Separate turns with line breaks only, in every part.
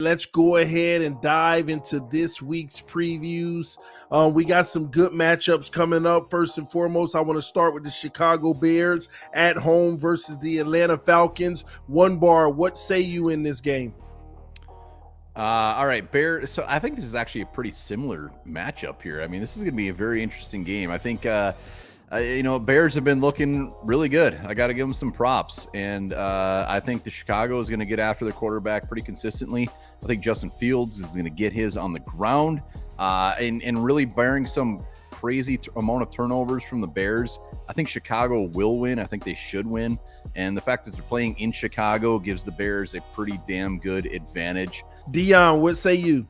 Let's go ahead and dive into this week's previews. We got some good matchups coming up. First and foremost, I want to start with the Chicago Bears at home versus the Atlanta Falcons. One bar, what say you in this game?
All right, Bears. So I think this is actually a pretty similar matchup here. I mean, this is going to be a very interesting game. I think, Bears have been looking really good. I got to give them some props. And I think the Chicago is going to get after their quarterback pretty consistently. I think Justin Fields is going to get his on the ground and really bearing some crazy amount of turnovers from the Bears. I think Chicago will win. I think they should win. And the fact that they're playing in Chicago gives the Bears a pretty damn good advantage.
Dion, what say you?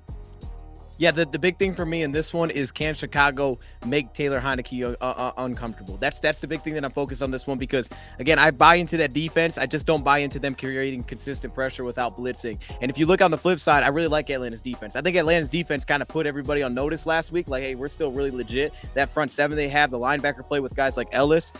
Yeah, the big thing for me in this one is, can Chicago make Taylor Heineke uncomfortable? That's the big thing that I'm focused on this one, because, again, I buy into that defense. I just don't buy into them creating consistent pressure without blitzing. And if you look on the flip side, I really like Atlanta's defense. I think Atlanta's defense kind of put everybody on notice last week. Like, hey, we're still really legit. That front seven they have, the linebacker play with guys like Ellis,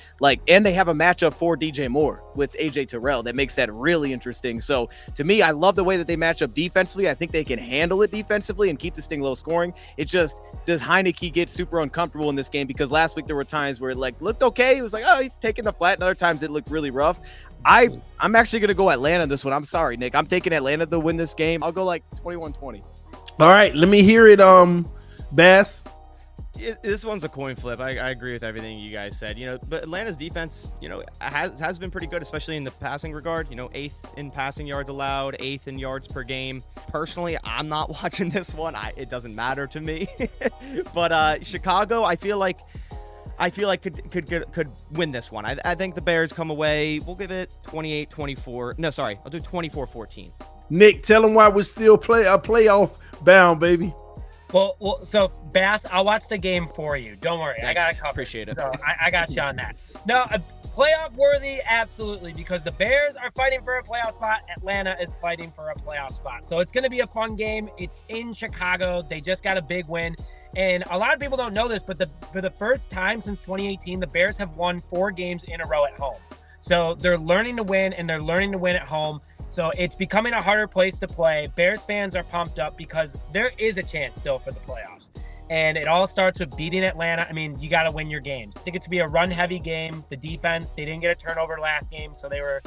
and they have a matchup for DJ Moore with AJ Terrell that makes that really interesting. So, to me, I love the way that they match up defensively. I think they can handle it defensively and keep this thing low scoring. It's just, does Heineke get super uncomfortable in this game? Because last week there were times where it looked okay. It was like, oh, he's taking the flat. And other times it looked really rough. I'm actually going to go Atlanta in this one. I'm sorry, Nick. I'm taking Atlanta to win this game. I'll go 21-20.
All right, let me hear it, Bass.
This one's a coin flip. I agree with everything you guys said. But Atlanta's defense, has been pretty good, especially in the passing regard. 8th in passing yards allowed, 8th in yards per game. Personally, I'm not watching this one. It doesn't matter to me. But Chicago, I feel like could win this one. I think the Bears come away. We'll give it 28-24. No, sorry, I'll do 24-14.
Nick, tell them why we're still playoff bound, baby.
Well, so Bass, I'll watch the game for you. Don't worry.
Thanks.
I got it covered.
Appreciate it.
So I got you on that. No, playoff worthy, absolutely, because the Bears are fighting for a playoff spot. Atlanta is fighting for a playoff spot. So it's going to be a fun game. It's in Chicago. They just got a big win. And a lot of people don't know this, but for the first time since 2018, the Bears have won 4 games in a row at home. So they're learning to win, and they're learning to win at home. So it's becoming a harder place to play. Bears fans are pumped up because there is a chance still for the playoffs. And it all starts with beating Atlanta. I mean, you got to win your games. I think it's going to be a run-heavy game. The defense, they didn't get a turnover last game, so they're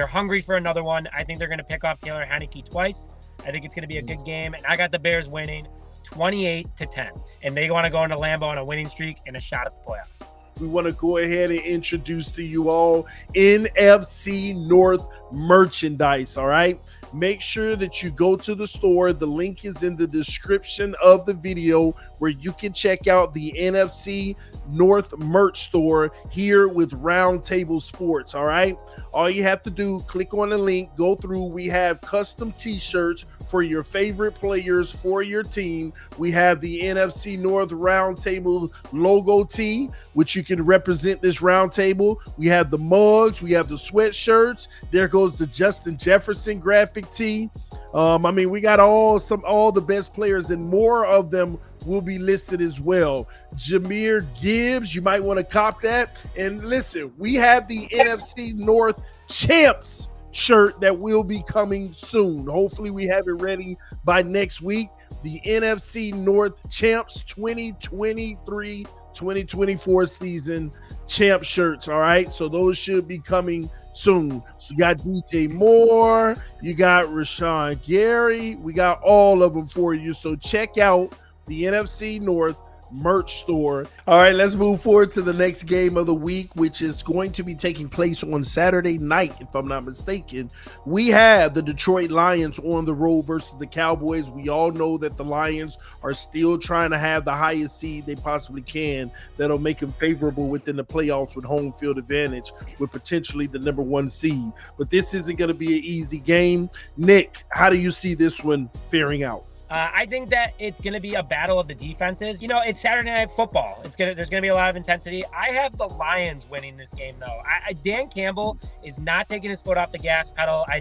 hungry for another one. I think they're going to pick off Taylor Heineke twice. I think it's going to be a good game. And I got the Bears winning 28-10. And they want to go into Lambeau on a winning streak and a shot at the playoffs.
We want to go ahead and introduce to you all NFC North merchandise, all right? Make sure that you go to the store. The link is in the description of the video where you can check out the NFC North merch store here with Roundtable Sports, all right? All you have to do, click on the link, go through. We have custom t-shirts for your favorite players for your team. We have the NFC North Roundtable logo tee, which you can represent this roundtable. We have the mugs, we have the sweatshirts. There goes the Justin Jefferson graphic tee. We got all the best players, and more of them will be listed as well. Jahmyr Gibbs, you might want to cop that. And listen, we have the NFC North Champs shirt that will be coming soon. Hopefully we have it ready by next week. The NFC North Champs 2023-2024 season champ shirts, all right? So those should be coming soon. You got DJ Moore, you got Rashawn Gary, we got all of them for you. So check out the NFC North merch store. All right, let's move forward to the next game of the week, which is going to be taking place on Saturday night, if I'm not mistaken. We have the Detroit Lions on the road versus the Cowboys. We all know that the Lions are still trying to have the highest seed they possibly can that'll make them favorable within the playoffs with home field advantage with potentially the number 1 seed. But this isn't going to be an easy game. Nick, how do you see this one faring out?
I think that it's going to be a battle of the defenses. It's Saturday Night Football. There's going to be a lot of intensity. I have the Lions winning this game, though. Dan Campbell is not taking his foot off the gas pedal. I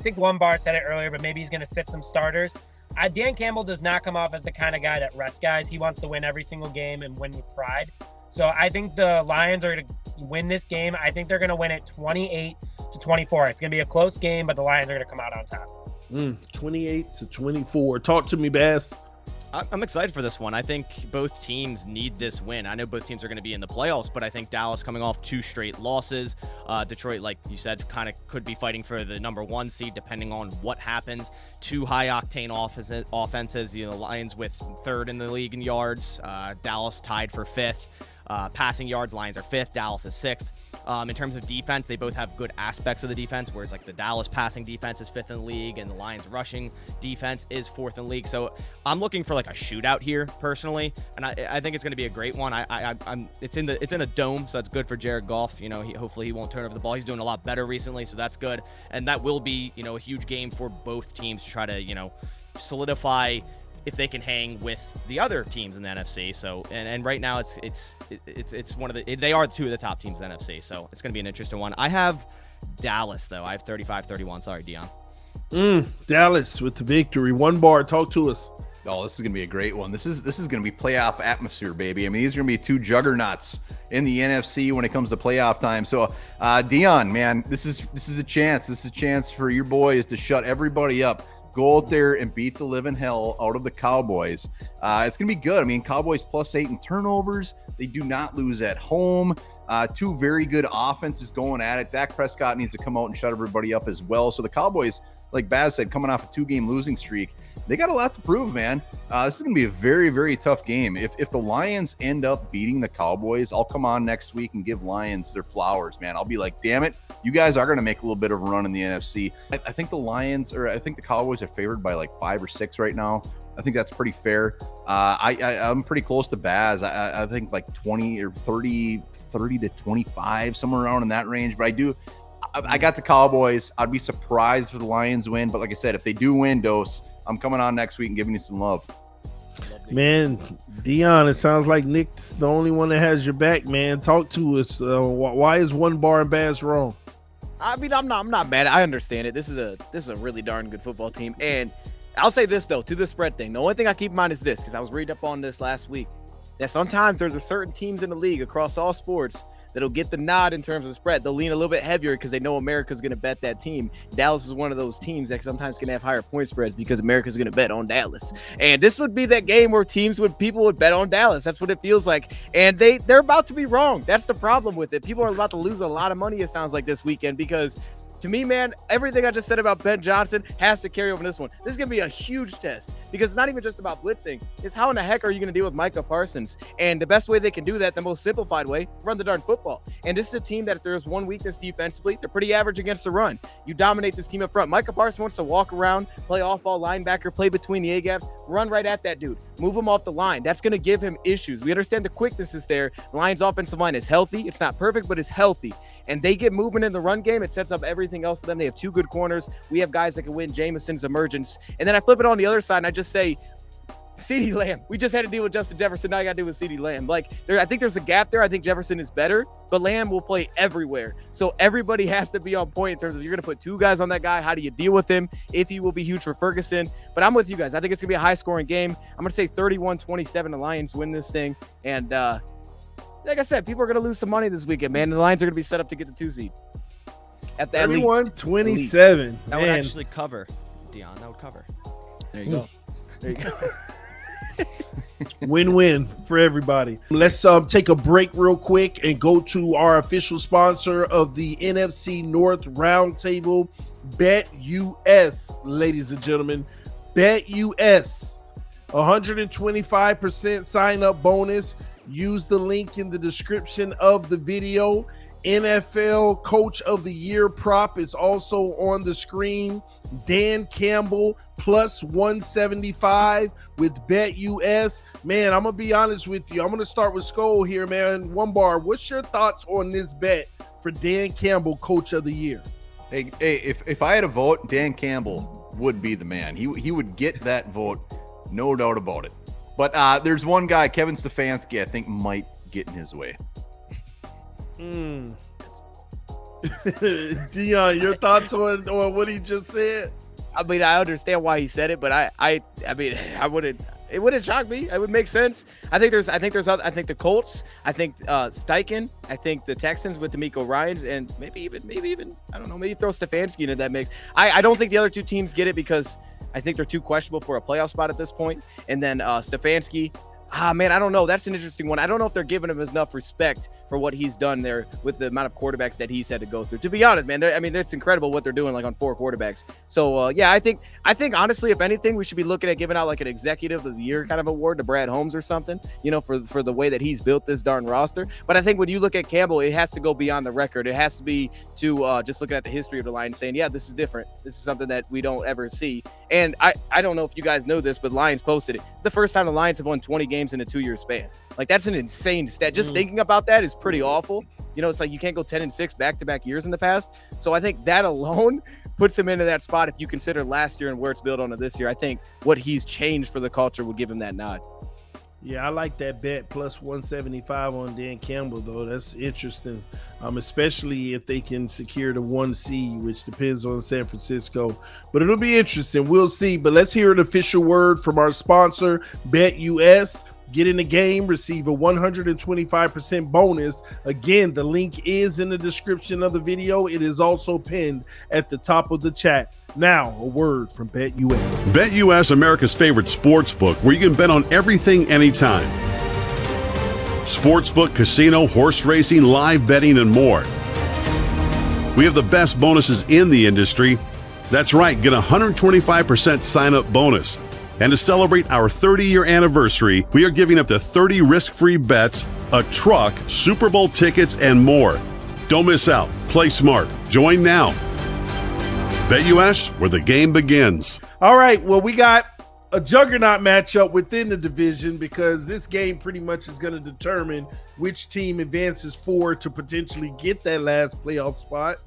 think one bar said it earlier, but maybe he's going to sit some starters. Dan Campbell does not come off as the kind of guy that rests guys. He wants to win every single game and win with pride. So I think the Lions are going to win this game. I think they're going to win it 28-24. It's going to be a close game, but the Lions are going to come out on top.
28-24. Talk to me, Bass.
I'm excited for this one. I think both teams need this win. I know both teams are going to be in the playoffs, but I think Dallas coming off 2 straight losses. Detroit, like you said, kind of could be fighting for the number 1 seed depending on what happens. 2 high-octane offenses. The Lions with 3rd in the league in yards. Dallas tied for 5th. Passing yards, Lions are 5th, Dallas is 6th. In terms of defense, they both have good aspects of the defense, whereas like the Dallas passing defense is 5th in the league and the Lions rushing defense is 4th in the league. So I'm looking for like a shootout here personally, and I think it's going to be a great one. It's in a dome, so that's good for Jared Goff. You know, hopefully he won't turn over the ball. He's doing a lot better recently, so that's good. And that will be, you know, a huge game for both teams to try to, you know, solidify if they can hang with the other teams in the NFC. So, and right now it's one of the, they are 2 of the top teams in the NFC. So it's going to be an interesting one. I have Dallas though. I have 35-31. Sorry, Dion.
Dallas with the victory. One bar. Talk to us.
Oh, this is going to be a great one. This is going to be playoff atmosphere, baby. I mean, these are going to be 2 juggernauts in the NFC when it comes to playoff time. So, Dion, man, this is a chance. This is a chance for your boys to shut everybody up. Go out there and beat the living hell out of the Cowboys. It's going to be good. I mean, Cowboys +8 in turnovers. They do not lose at home. 2 very good offenses going at it. Dak Prescott needs to come out and shut everybody up as well. So the Cowboys, like Baz said, coming off a 2-game losing streak, they got a lot to prove, man. This is going to be a very, very tough game. If the Lions end up beating the Cowboys, I'll come on next week and give Lions their flowers, man. I'll be like, damn it, you guys are going to make a little bit of a run in the NFC. I think the Cowboys are favored by like 5 or 6 right now. I think that's pretty fair. I'm pretty close to Baz. I think like 20 or 30 to 25, somewhere around in that range. But I got the Cowboys. I'd be surprised if the Lions win. But like I said, if they do win, Dose, I'm coming on next week and giving you some love.
Man, Dion, it sounds like Nick's the only one that has your back, man. Talk to us. Why is One Bar and Bass wrong?
I mean, I'm not mad. I understand it. This is a really darn good football team. And I'll say this though, to the spread thing. The only thing I keep in mind is this, because I was reading up on this last week, that sometimes there's a certain teams in the league across all sports that'll get the nod in terms of spread. They'll lean a little bit heavier because they know America's going to bet that team. Dallas is one of those teams that sometimes can have higher point spreads because America's going to bet on Dallas. And this would be that game where people would bet on Dallas. That's what it feels like. And they're about to be wrong. That's the problem with it. People are about to lose a lot of money, it sounds like, this weekend, because to me, man, everything I just said about Ben Johnson has to carry over in this one. This is going to be a huge test because it's not even just about blitzing. It's how in the heck are you going to deal with Micah Parsons? And the best way they can do that, the most simplified way, run the darn football. And this is a team that if there's one weakness defensively, they're pretty average against the run. You dominate this team up front. Micah Parsons wants to walk around, play off-ball linebacker, play between the A-gaps, run right at that dude. Move him off the line. That's going to give him issues. We understand the quickness is there. The Lions' offensive line is healthy. It's not perfect, but it's healthy. And they get movement in the run game. It sets up everything else for them. They have 2 good corners. We have guys that can win Jameson's emergence. And then I flip it on the other side, and I just say, CeeDee Lamb. We just had to deal with Justin Jefferson. Now I got to deal with CeeDee Lamb. I think there's a gap there. I think Jefferson is better, but Lamb will play everywhere. So everybody has to be on point in terms of you're going to put 2 guys on that guy. How do you deal with him? If he will be huge for Ferguson. But I'm with you guys. I think it's going to be a high-scoring game. I'm going to say 31-27. The Lions win this thing. And like I said, people are going to lose some money this weekend, man. The Lions are going to be set up to get the 2 seed. At the
31-27.
That would actually cover, Dion. That would cover.
There you go. There you go.
Win-win for everybody. Let's take a break real quick and go to our official sponsor of the NFC North Roundtable, BetUS, ladies and gentlemen. BetUS, 125% sign-up bonus. Use the link in the description of the video. NFL Coach of the Year prop is also on the screen. Dan Campbell plus 175 with BetUS. Man, I'm going to be honest with you. I'm going to start with Skol here, man. One bar. What's your thoughts on this bet for Dan Campbell Coach of the Year?
Hey, if I had a vote, Dan Campbell would be the man. He would get that vote, no doubt about it. But there's one guy, Kevin Stefanski, I think might get in his way.
Dion, your thoughts on what he just said?
I mean, I understand why he said it, but I mean, I wouldn't. It wouldn't shock me. It would make sense. I think the Colts. I think Steichen. I think the Texans with DeMeco Ryans, and maybe even I don't know. Maybe throw Stefanski into that mix. I don't think the other two teams get it because I think they're too questionable for a playoff spot at this point. And then Stefanski. Man, I don't know. That's an interesting one. I don't know if they're giving him enough respect for what he's done there with the amount of quarterbacks that he's had to go through. To be honest, man, I mean, it's incredible what they're doing, like on 4 quarterbacks. So, yeah, I think honestly, if anything, we should be looking at giving out like an executive of the year kind of award to Brad Holmes or something, for the way that he's built this darn roster. But I think when you look at Campbell, it has to go beyond the record. It has to be to just looking at the history of the Lions saying, yeah, this is different. This is something that we don't ever see. And I don't know if you guys know this, but Lions posted it. It's the first time the Lions have won 20 games in a 2-year span. Like, that's an insane stat. Just thinking about that is pretty awful. It's like you can't go 10-6 back-to-back years in the past. So I think that alone puts him into that spot. If you consider last year and where it's built onto this year, I think what he's changed for the culture would give him that nod.
Yeah, I like that bet plus 175 on Dan Campbell, though. That's interesting, especially if they can secure the 1 seed, which depends on San Francisco. But it'll be interesting. We'll see. But let's hear an official word from our sponsor, BetUS. Get in the game, receive a 125% bonus. Again, the link is in the description of the video. It is also pinned at the top of the chat. Now, a word from BetUS.
BetUS, America's favorite sportsbook, where you can bet on everything anytime. Sportsbook, casino, horse racing, live betting, and more. We have the best bonuses in the industry. That's right, get a 125% sign-up bonus. And to celebrate our 30-year anniversary, we are giving up to 30 risk-free bets, a truck, Super Bowl tickets, and more. Don't miss out. Play smart. Join now. BetUS, where the game begins.
All right, well, we got a juggernaut matchup within the division because this game pretty much is going to determine which team advances forward to potentially get that last playoff spot.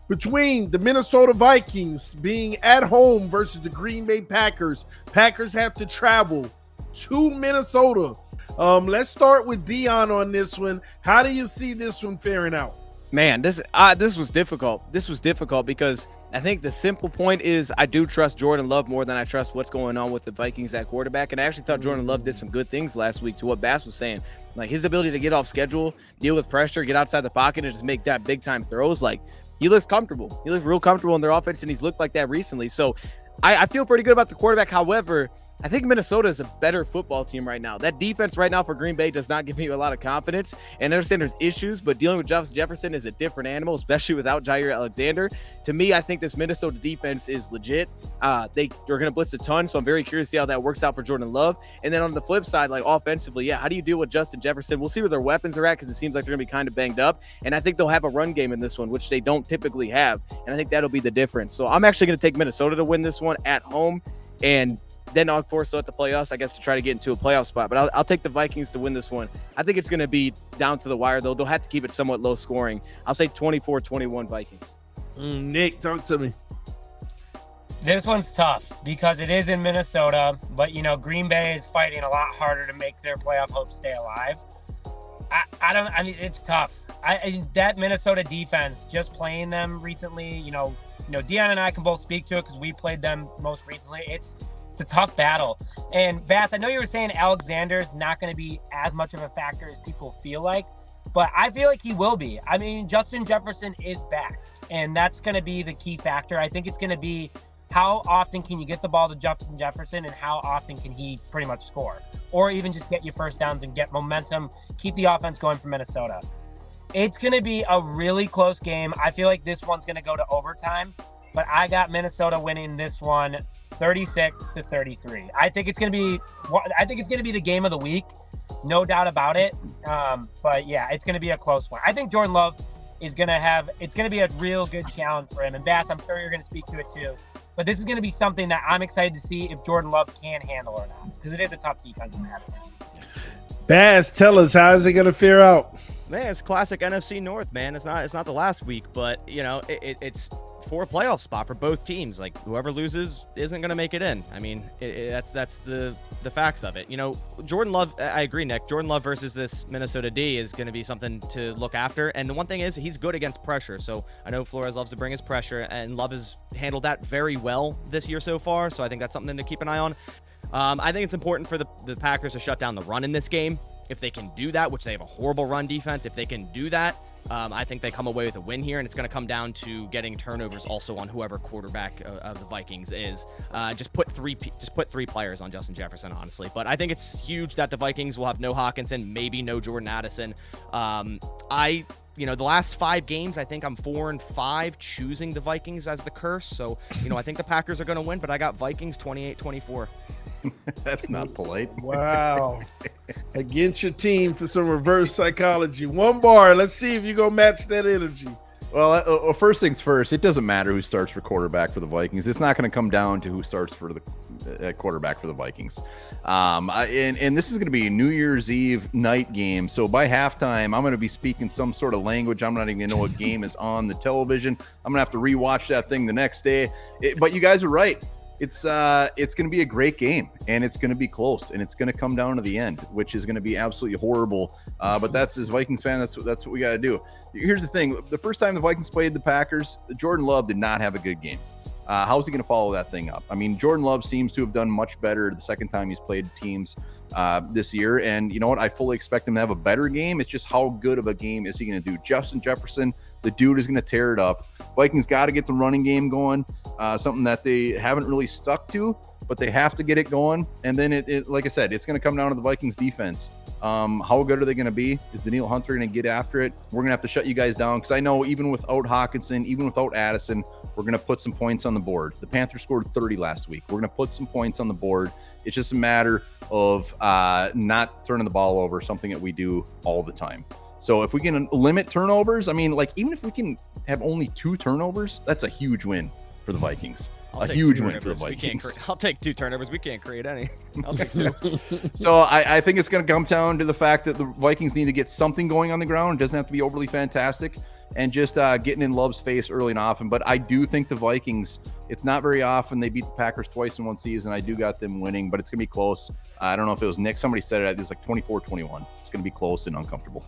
Between the Minnesota Vikings being at home versus the Green Bay Packers. Packers have to travel to Minnesota. Let's start with Dion on this one. How do you see this one faring out?
Man, this was difficult. This was difficult because I think the simple point is I do trust Jordan Love more than I trust what's going on with the Vikings at quarterback. And I actually thought Jordan Love did some good things last week to what Bass was saying. Like his ability to get off schedule, deal with pressure, get outside the pocket, and just make that big-time throws. Like, he looks comfortable. He looks real comfortable in their offense, and he's looked like that recently. So I feel pretty good about the quarterback. However, I think Minnesota is a better football team right now. That defense right now for Green Bay does not give me a lot of confidence. And I understand there's issues, but dealing with Justin Jefferson is a different animal, especially without Jair Alexander. To me, I think this Minnesota defense is legit. They're going to blitz a ton, so I'm very curious to see how that works out for Jordan Love. And then on the flip side, like offensively, how do you deal with Justin Jefferson? We'll see where their weapons are at because it seems like they're going to be kind of banged up. And I think they'll have a run game in this one, which they don't typically have. And I think that'll be the difference. So I'm actually going to take Minnesota to win this one at home. And then I'll force at the playoffs, I guess, to try to get into a playoff spot. But I'll take the Vikings to win this one. I think it's going to be down to the wire, though. They'll have to keep it somewhat low scoring. I'll say 24-21 Vikings.
Nick, talk to me.
This one's tough because it is in Minnesota, but, Green Bay is fighting a lot harder to make their playoff hopes stay alive. I mean, it's tough. That Minnesota defense, just playing them recently, Dion and I can both speak to it because we played them most recently. It's a tough battle. And Bass, I know you were saying Alexander's not going to be as much of a factor as people feel like, but I feel like he will be. I mean, Justin Jefferson is back, and that's going to be the key factor. I think it's going to be how often can you get the ball to Justin Jefferson and how often can he pretty much score, or even just get you first downs and get momentum, keep the offense going for Minnesota. It's going to be a really close game. I feel like this one's going to go to overtime, but I got Minnesota winning this one 36-33. I think it's going to be the game of the week, no doubt about it. But yeah, it's going to be a close one. I think Jordan Love it's going to be a real good challenge for him. And Bass, I'm sure you're going to speak to it too. But this is going to be something that I'm excited to see if Jordan Love can handle or not, because it is a tough defense in that.
Bass, tell us, how is it going to fare out?
Man, it's classic NFC North, man. It's not the last week, but it's for a playoff spot for both teams. Like, whoever loses isn't going to make it in. I mean, that's the facts of it. Jordan Love, I agree, Nick. Jordan Love versus this Minnesota D is going to be something to look after. And the one thing is, he's good against pressure. So I know Flores loves to bring his pressure, and Love has handled that very well this year so far. So I think that's something to keep an eye on. I think it's important for the Packers to shut down the run in this game. If they can do that, which they have a horrible run defense, if they can do that, I think they come away with a win here, and it's going to come down to getting turnovers also on whoever quarterback of the Vikings is. Just put three players on Justin Jefferson, honestly. But I think it's huge that the Vikings will have no Hawkinson, maybe no Jordan Addison. The last 5 games, I think I'm 4-5 choosing the Vikings as the curse. So, I think the Packers are going to win, but I got Vikings 28-24.
That's not polite.
Wow. Against your team for some reverse psychology. One bar. Let's see if you're going to match that energy.
Well, first things first, it doesn't matter who starts for quarterback for the Vikings. It's not going to come down to who starts for the quarterback for the Vikings. And this is going to be a New Year's Eve night game. So by halftime, I'm going to be speaking some sort of language. I'm not even going to know what game is on the television. I'm going to have to rewatch that thing the next day. But you guys are right. It's going to be a great game, and it's going to be close, and it's going to come down to the end, which is going to be absolutely horrible. But that's, as Vikings fan, that's what we got to do. Here's the thing: the first time the Vikings played the Packers, Jordan Love did not have a good game. How's he going to follow that thing up? I mean, Jordan Love seems to have done much better the second time he's played teams this year, and you know what? I fully expect him to have a better game. It's just how good of a game is he going to do? Justin Jefferson, the dude is going to tear it up. Vikings got to get the running game going, something that they haven't really stuck to, but they have to get it going. And then it like I said, it's going to come down to the Vikings defense. How good are they going to be? Is Danielle Hunter going to get after it? We're going to have to shut you guys down, because I know even without Hawkinson, even without Addison, we're going to put some points on the board. The Panthers scored 30 last week. We're going to put some points on the board. It's just a matter of not turning the ball over, something that we do all the time. So if we can limit turnovers, I mean, like, even if we can have only 2 turnovers, that's a huge win for the Vikings. A huge win for the Vikings.
I'll take 2 turnovers. We can't create any. I'll take 2.
So I think it's going to come down to the fact that the Vikings need to get something going on the ground. It doesn't have to be overly fantastic, and just getting in Love's face early and often. But I do think the Vikings, it's not very often they beat the Packers twice in one season. I do got them winning, but it's going to be close. I don't know if it was Nick. Somebody said it. It was like 24-21. It's going to be close and uncomfortable.